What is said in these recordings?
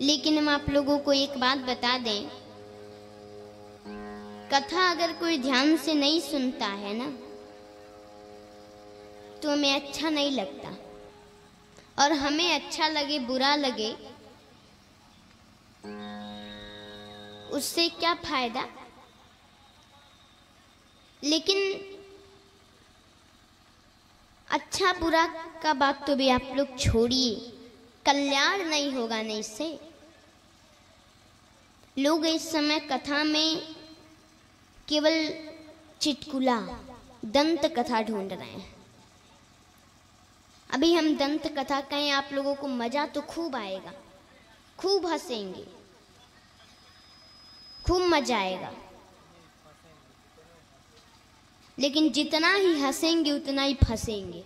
लेकिन हम आप लोगों को एक बात बता दें, कथा अगर कोई ध्यान से नहीं सुनता है ना तो हमें अच्छा नहीं लगता, और हमें अच्छा लगे बुरा लगे उससे क्या फायदा। लेकिन अच्छा बुरा का बात तो भी आप लोग छोड़िए, कल्याण नहीं होगा नहीं इससे। लोग इस समय कथा में केवल चुटकुला दंत कथा ढूंढ रहे हैं। अभी हम दंत कथा कहें आप लोगों को मजा तो खूब आएगा, खूब हंसेंगे, खूब मजा आएगा, लेकिन जितना ही हंसेंगे उतना ही फंसेंगे।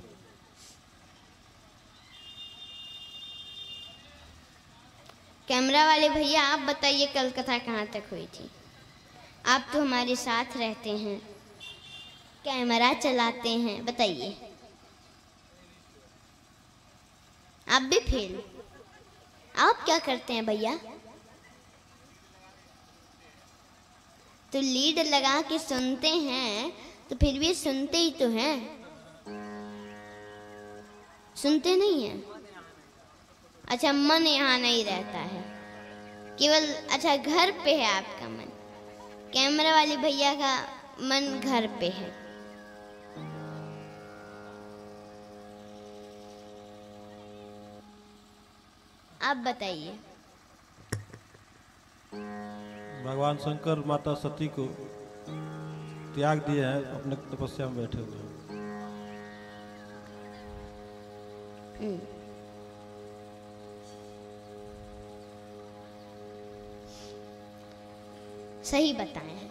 कैमरा वाले भैया आप बताइए कल कथा कहाँ तक हुई थी? आप तो हमारे साथ रहते हैं, कैमरा चलाते हैं, बताइए। आप भी फेल? आप क्या करते हैं भैया? तो लीड लगा के सुनते हैं तो फिर भी सुनते ही तो हैं, सुनते नहीं हैं। अच्छा, मन यहाँ नहीं रहता है केवल, अच्छा घर पे है आपका मन, कैमरा वाले भैया का मन घर पे है। आप बताइए। भगवान शंकर माता सती को त्याग दिए हैं, अपने तपस्या में बैठे हुए हैं। सही बताए हैं,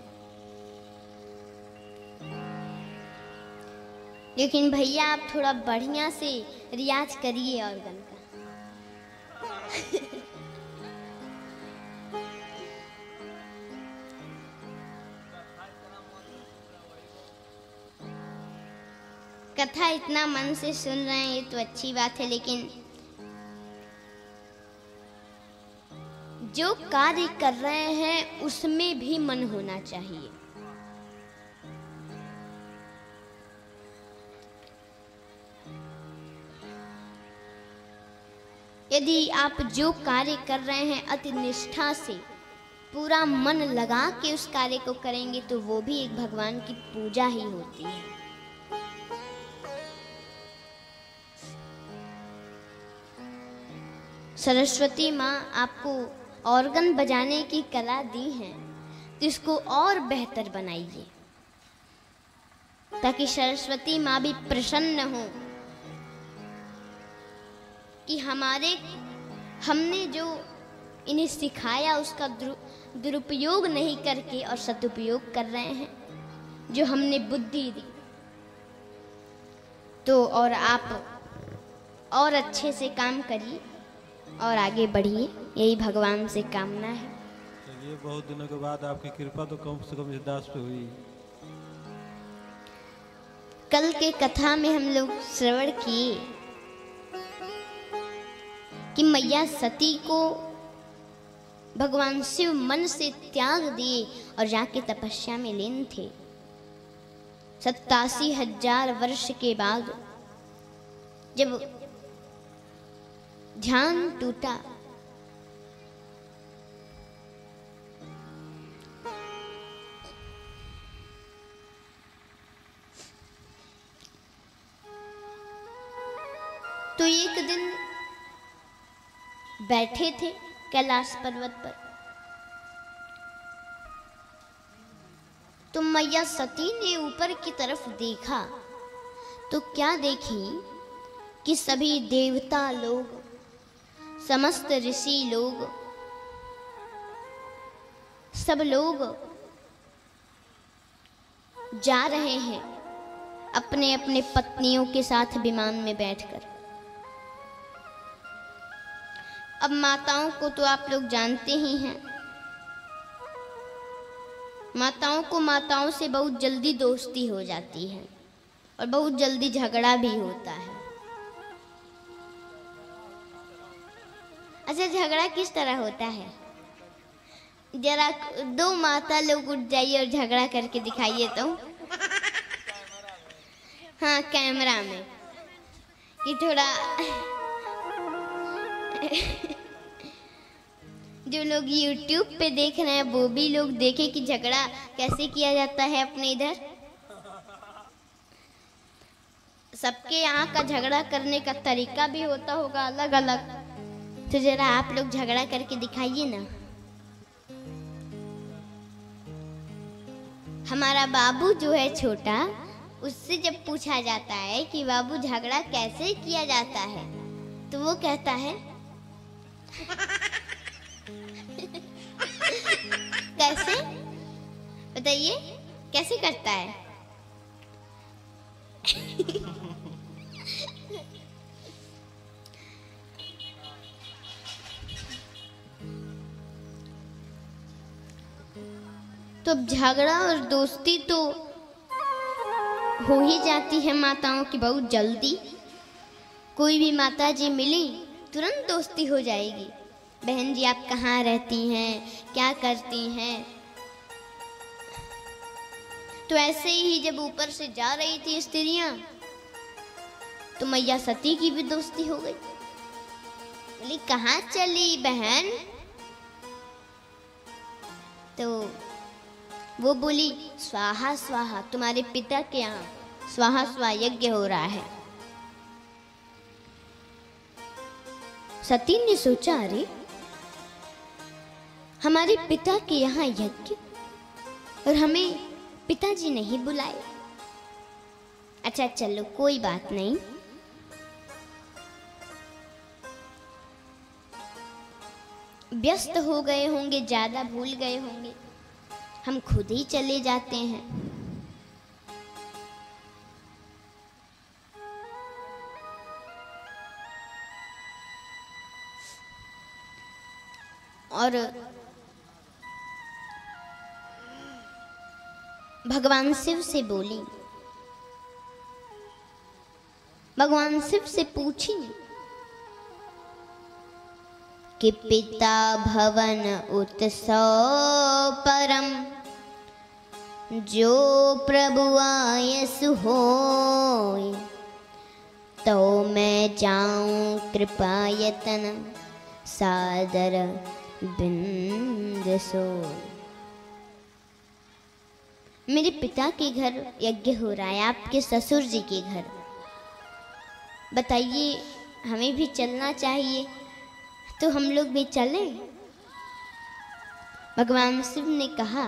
लेकिन भैया आप थोड़ा बढ़िया से रियाज करिए ऑर्गन का। कथा इतना मन से सुन रहे हैं ये तो अच्छी बात है, लेकिन जो कार्य कर रहे हैं उसमें भी मन होना चाहिए। यदि आप जो कार्य कर रहे हैं अति निष्ठा से पूरा मन लगा के उस कार्य को करेंगे तो वो भी एक भगवान की पूजा ही होती है। सरस्वती माँ आपको ऑर्गन बजाने की कला दी है तो इसको और बेहतर बनाइए, ताकि सरस्वती माँ भी प्रसन्न हो कि हमने जो इन्हें सिखाया उसका दुरुपयोग नहीं करके और सदुपयोग कर रहे हैं, जो हमने बुद्धि दी। तो और आप और अच्छे से काम करिए और आगे बढ़िए, यही भगवान से कामना है। चलिए, बहुत दिनों के बाद आपकी कृपा तो कम से कम इस दास पे हुई। कल के कथा में हम लोग श्रवण किए कि मैया सती को भगवान शिव मन से त्याग दिए और जाके तपस्या में लीन थे। 87,000 वर्ष के बाद जब ध्यान टूटा तो एक दिन बैठे थे कैलाश पर्वत पर, तो मैया सती ने ऊपर की तरफ देखा तो क्या देखी कि सभी देवता लोग, समस्त ऋषि लोग, सब लोग जा रहे हैं अपने अपने पत्नियों के साथ विमान में बैठकर। अब माताओं को तो आप लोग जानते ही हैं, माताओं को माताओं से बहुत जल्दी दोस्ती हो जाती है और बहुत जल्दी झगड़ा भी होता है। अच्छा, झगड़ा किस तरह होता है? जरा दो माता लोग उठ जाइए और झगड़ा करके दिखाइए तो। हाँ, कैमरा में कि थोड़ा जो लोग YouTube पे देख रहे हैं वो भी लोग देखे कि झगड़ा कैसे किया जाता है अपने इधर। सबके यहाँ का झगड़ा करने का तरीका भी होता होगा अलग अलग, तो जरा आप लोग झगड़ा करके दिखाइए ना। हमारा बाबू जो है छोटा, उससे जब पूछा जाता है कि बाबू झगड़ा कैसे किया जाता है, तो वो कहता है कैसे बताइए, कैसे करता है? तो झगड़ा और दोस्ती तो हो ही जाती है माताओं की बहुत जल्दी। कोई भी माता जी मिली तुरंत दोस्ती हो जाएगी। बहन जी आप कहाँ रहती हैं, क्या करती हैं? तो ऐसे ही जब ऊपर से जा रही थी स्त्रियां, तो मैया सती की भी दोस्ती हो गई। बोली कहाँ चली बहन? तो वो बोली स्वाहा स्वाहा, तुम्हारे पिता के यहाँ स्वाहा स्वाहा यज्ञ हो रहा है। सती ने सोचा अरे हमारे पिता के यहाँ यज्ञ और हमें पिताजी नहीं बुलाए। अच्छा चलो कोई बात नहीं, व्यस्त हो गए होंगे, ज्यादा भूल गए होंगे, हम खुद ही चले जाते हैं। और भगवान शिव से बोली, भगवान शिव से पूछी कि पिता भवन उत्सव परम, जो प्रभु आयसु होय, तो मैं जाऊं कृपायतन सादर बिंद सोय। मेरे पिता के घर यज्ञ हो रहा है, आपके ससुर जी के घर, बताइए हमें भी चलना चाहिए, तो हम लोग भी चलें? भगवान शिव ने कहा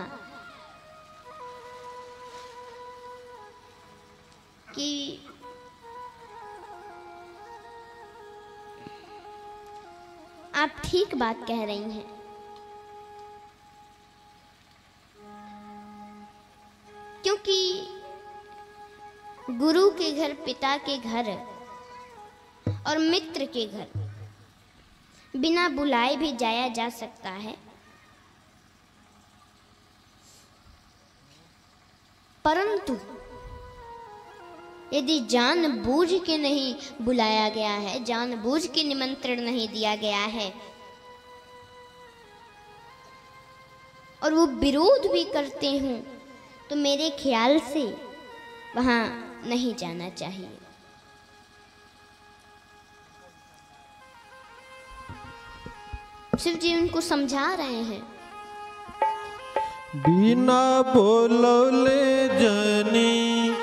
कि आप ठीक बात कह रही हैं, क्योंकि गुरु के घर, पिता के घर और मित्र के घर बिना बुलाए भी जाया जा सकता है, परंतु यदि जानबूझ के नहीं बुलाया गया है, जानबूझ के निमंत्रण नहीं दिया गया है और वो विरोध भी करते हूं, तो मेरे ख्याल से वहां नहीं जाना चाहिए। शिव जी उनको समझा रहे हैं, बिना बोलौले जनी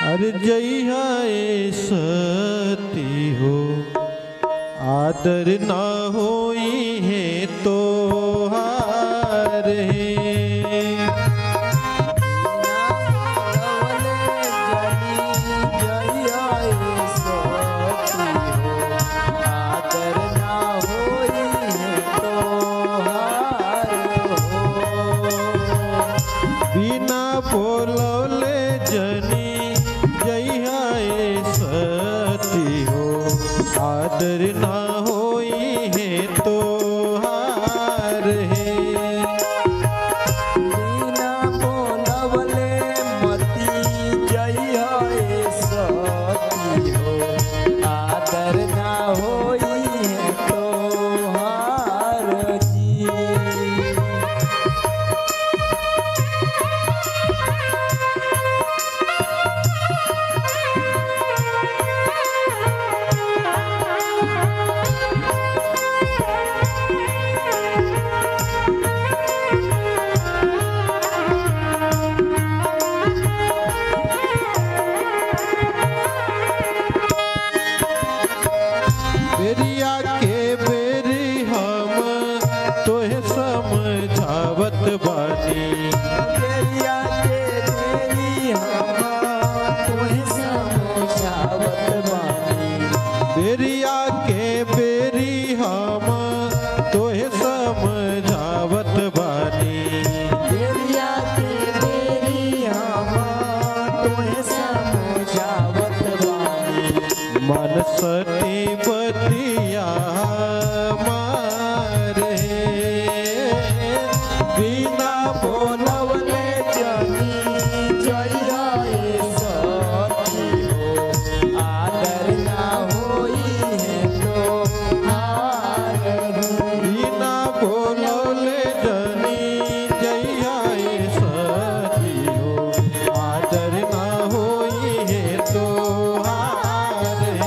अरे जइहा ए सती हो, आदर ना होई है तो हार है। आदर ना होई है तो हार है। बिना बोलवले मती जइहा ए सती हो, आदर ना होई है तो बेरिया के बेरी हम तोहे समझावत बानी। बेरिया के बेरी हम तोहे समझावत बानी। बेरिया के बेरी हम तोहे समझावत बानी। बेरिया के बेरी हम तोहे समझावत बानी। मन सती बतिया मारे बिना बोलवले जनी जइया ए सखी हो। आदर ना होई है तो हार हो। बिना बोलौले जनी जइया ए सखी हो। आदर ना होई है तो हार है।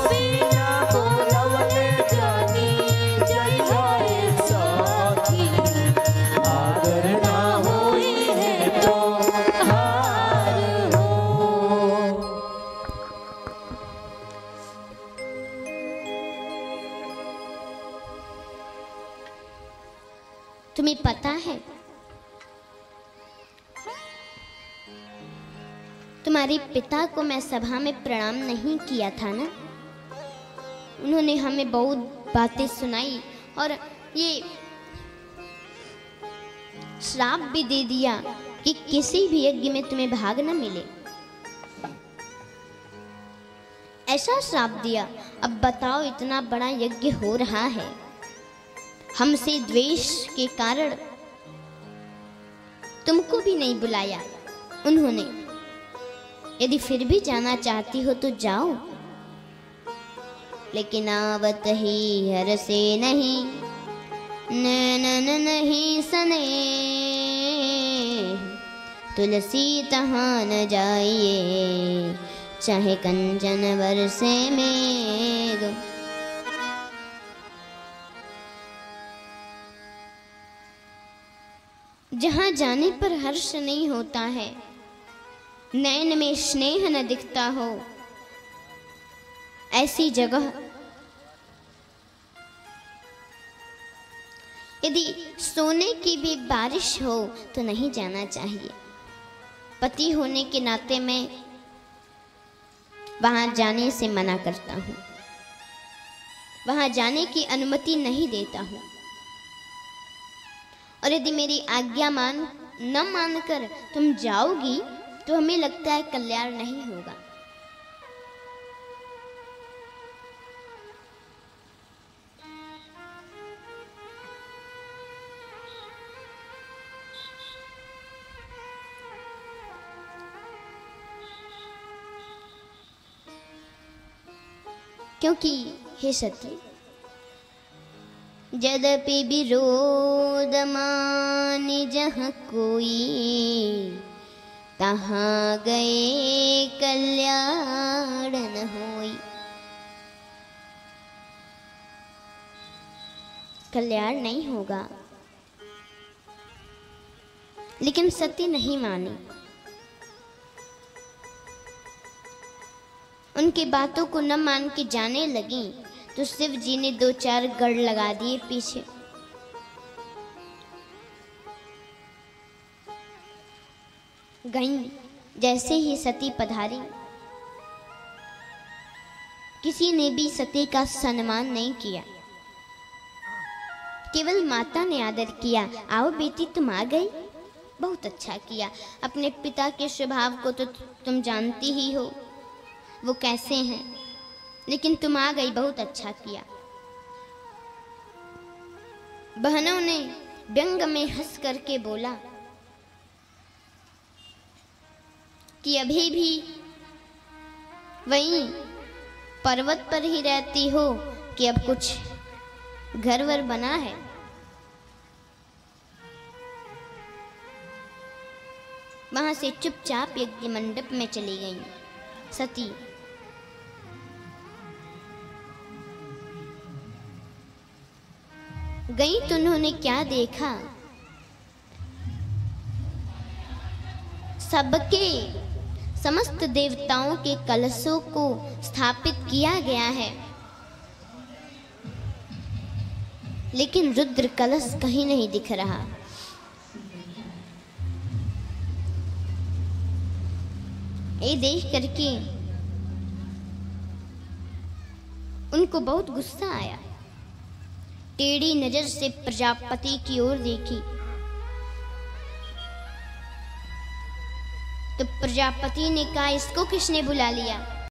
बिना बोलवले जनी जइया ए सखी। आदर ना होई है तो हार हो। तुम्हें पता है तुम्हारे पिता को मैं सभा में प्रणाम नहीं किया था ना। उन्होंने हमें बहुत बातें सुनाई और ये श्राप भी दे दिया कि किसी भी यज्ञ में तुम्हें भाग न मिले। ऐसा श्राप दिया। अब बताओ, इतना बड़ा यज्ञ हो रहा है, हमसे द्वेष के कारण तुमको भी नहीं बुलाया उन्होंने। यदि फिर भी जाना चाहती हो तो जाओ, लेकिन आवत ही हर से नहीं, नैनन नहीं सने, तुलसी तहाँ न जाइए, चाहे कंचन बरसे मेघ। जहाँ जाने पर हर्ष नहीं होता है, नैन में स्नेह न दिखता हो, ऐसी जगह यदि सोने की भी बारिश हो तो नहीं जाना चाहिए। पति होने के नाते मैं वहां जाने से मना करता हूं, वहां जाने की अनुमति नहीं देता हूं। और यदि मेरी आज्ञा न मानकर तुम जाओगी तो हमें लगता है कल्याण नहीं होगा। क्योंकि हे सती, यद्यपि विरोध मानि जहाँ कोई, तहाँ गए कल्याण न होई। कल्याण नहीं होगा। लेकिन सती नहीं मानी। उनकी बातों को न मान के जाने लगी तो शिव जी ने 2-4 गढ़ लगा दिए पीछे। गईं। जैसे ही सती पधारी, किसी ने भी सती का सम्मान नहीं किया, केवल माता ने आदर किया। आओ बेटी, तुम आ गई, बहुत अच्छा किया। अपने पिता के स्वभाव को तो तुम जानती ही हो, वो कैसे हैं, लेकिन तुम आ गई, बहुत अच्छा किया। बहनों ने व्यंग में हंस करके बोला कि अभी भी वहीं पर्वत पर ही रहती हो कि अब कुछ घर वर बना है। वहां से चुपचाप यज्ञ मंडप में चली गई सती। गई तो उन्होंने क्या देखा, समस्त देवताओं के कलशों को स्थापित किया गया है, लेकिन रुद्र कलश कहीं नहीं दिख रहा। ये देख करके उनको बहुत गुस्सा आया। टेढ़ी नजर से प्रजापति की ओर देखी तो प्रजापति ने कहा, इसको किसने बुला लिया?